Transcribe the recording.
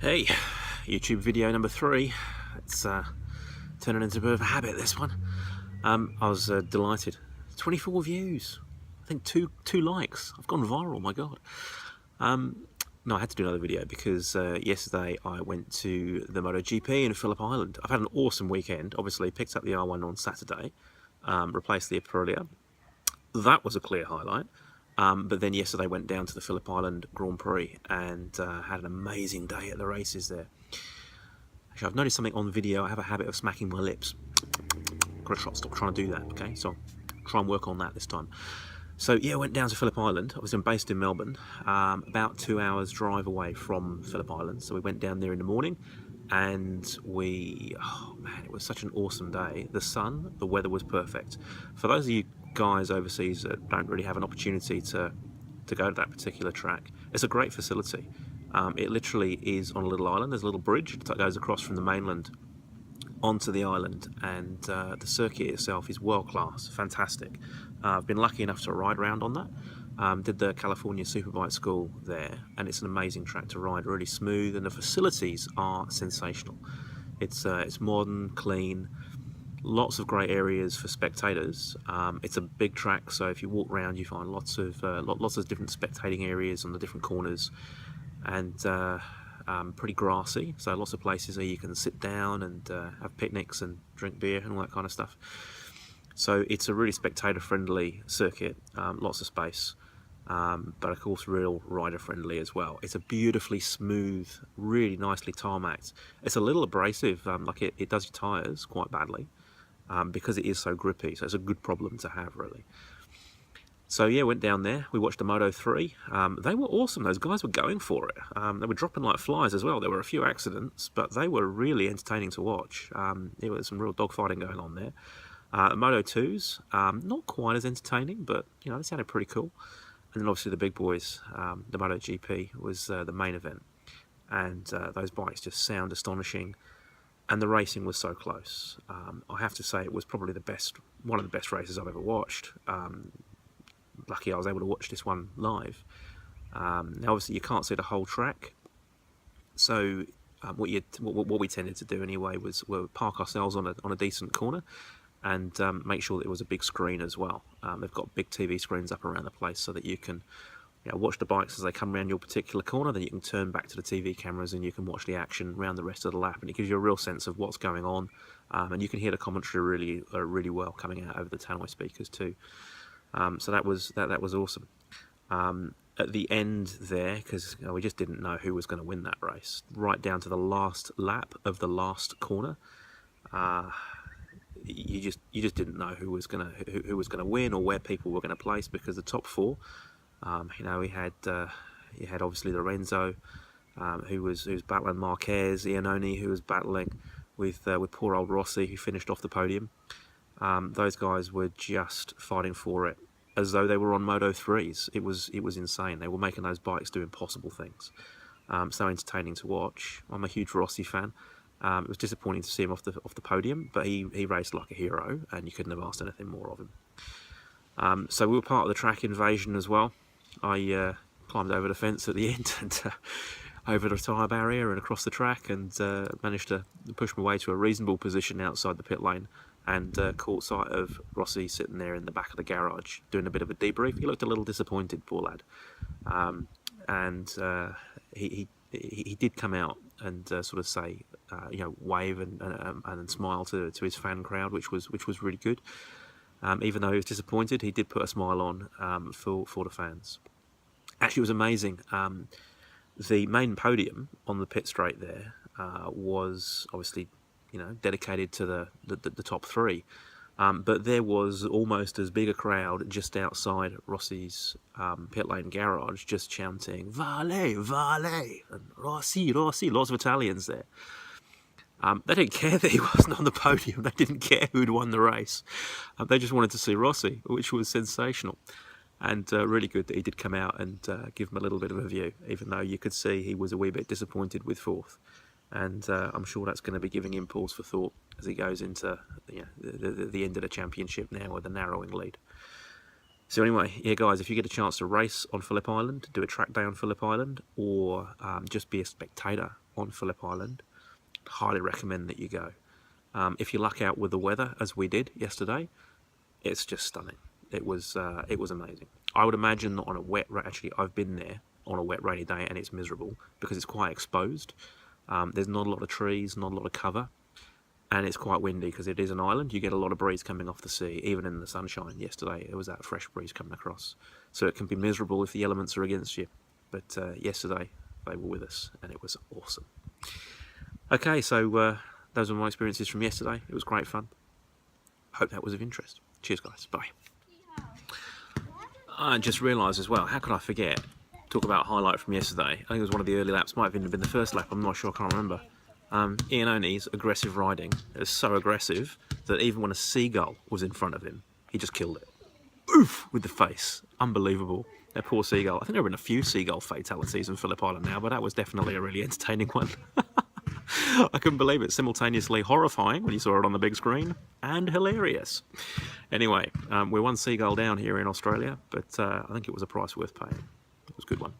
Hey, YouTube video number 3. It's turning into a bit of a habit, this one. I was delighted. 24 views. I think two likes. I've gone viral, my God. No, I had to do another video because yesterday I went to the MotoGP in Phillip Island. I've had an awesome weekend. Obviously, picked up the R1 on Saturday, replaced the Aprilia. That was a clear highlight. But then yesterday went down to the Phillip Island Grand Prix and had an amazing day at the races there. Actually, I've noticed something on video. I have a habit of smacking my lips. Gotta stop trying to do that, okay? So I'll try and work on that this time. So yeah, I went down to Phillip Island. I was based in Melbourne, about 2 hours drive away from Phillip Island. So we went down there in the morning and oh man, it was such an awesome day. The weather was perfect. For those of you guys overseas that don't really have an opportunity to go to that particular track, it's a great facility. It literally is on a little island. There's a little bridge that goes across from the mainland onto the island, and the circuit itself is world class, fantastic. I've been lucky enough to ride around on that. Did the California Superbike School there, and it's an amazing track to ride, really smooth, and the facilities are sensational. It's modern, clean, lots of great areas for spectators. It's a big track, so if you walk around you find lots of different spectating areas on the different corners, and pretty grassy, so lots of places where you can sit down and have picnics and drink beer and all that kind of stuff. So it's a really spectator friendly circuit, lots of space, but of course real rider friendly as well. It's a beautifully smooth, really nicely tarmacked. It's a little abrasive, like it does your tyres quite badly, because it is so grippy, so it's a good problem to have, really. So yeah, went down there, we watched the Moto 3. They were awesome, those guys were going for it. They were dropping like flies as well. There were a few accidents, but they were really entertaining to watch. There was some real dogfighting going on there. Moto 2s, not quite as entertaining, but you know, they sounded pretty cool. And then obviously the big boys, the MotoGP was the main event. And those bikes just sound astonishing. And the racing was so close. I have to say it was probably one of the best races I've ever watched. Lucky I was able to watch this one live. Now obviously you can't see the whole track, so what we tended to do anyway was we'll park ourselves on a decent corner and make sure that it was a big screen as well. They've got big TV screens up around the place so that you can watch the bikes as they come around your particular corner. Then you can turn back to the TV cameras and you can watch the action around the rest of the lap, and it gives you a real sense of what's going on, and you can hear the commentary really well coming out over the tannoy speakers too. So that was awesome. At the end there, because we just didn't know who was going to win that race, right down to the last lap of the last corner, you just didn't know who was going to win or where people were going to place, because the top four, we had obviously Lorenzo, who was battling Marquez, Iannone, who was battling with poor old Rossi, who finished off the podium. Those guys were just fighting for it as though they were on Moto 3s. It was insane. They were making those bikes do impossible things. So entertaining to watch. I'm a huge Rossi fan. It was disappointing to see him off the podium, but he raced like a hero, and you couldn't have asked anything more of him. So we were part of the track invasion as well. I climbed over the fence at the end and over the tyre barrier and across the track, and managed to push my way to a reasonable position outside the pit lane, and caught sight of Rossi sitting there in the back of the garage doing a bit of a debrief. He looked a little disappointed, poor lad, and he did come out and sort of say, wave and smile to his fan crowd, which was really good. Even though he was disappointed, he did put a smile on for the fans. Actually, it was amazing. The main podium on the pit straight there was obviously dedicated to the top three, but there was almost as big a crowd just outside Rossi's pit lane garage, just chanting "Vale, Vale" and "Rossi, Rossi." Lots of Italians there. They didn't care that he wasn't on the podium. They didn't care who'd won the race. They just wanted to see Rossi, which was sensational. And really good that he did come out and give him a little bit of a view, even though you could see he was a wee bit disappointed with fourth. And I'm sure that's going to be giving him pause for thought as he goes into the end of the championship now with a narrowing lead. So anyway, yeah guys, if you get a chance to race on Phillip Island, do a track day on Phillip Island, or just be a spectator on Phillip Island. Highly recommend that you go. If you luck out with the weather, as we did yesterday, it's just stunning. It was amazing. I would imagine that on a wet, actually I've been there on a wet rainy day and it's miserable because it's quite exposed. There's not a lot of trees, not a lot of cover, and it's quite windy because it is an island. You get a lot of breeze coming off the sea, even in the sunshine. Yesterday it was that fresh breeze coming across, so it can be miserable if the elements are against you. But yesterday they were with us and it was awesome. Okay, so those were my experiences from yesterday. It was great fun. Hope that was of interest. Cheers guys, bye. I just realised as well, how could I forget, talk about a highlight from yesterday. I think it was one of the early laps, might have even been the first lap, I'm not sure, I can't remember. Ian Oney's aggressive riding. It was so aggressive that even when a seagull was in front of him, he just killed it. Oof! With the face. Unbelievable. That poor seagull. I think there have been a few seagull fatalities in Phillip Island now, but that was definitely a really entertaining one. I couldn't believe it. Simultaneously horrifying when you saw it on the big screen, and hilarious. Anyway, we're one seagull down here in Australia, but I think it was a price worth paying. It was a good one.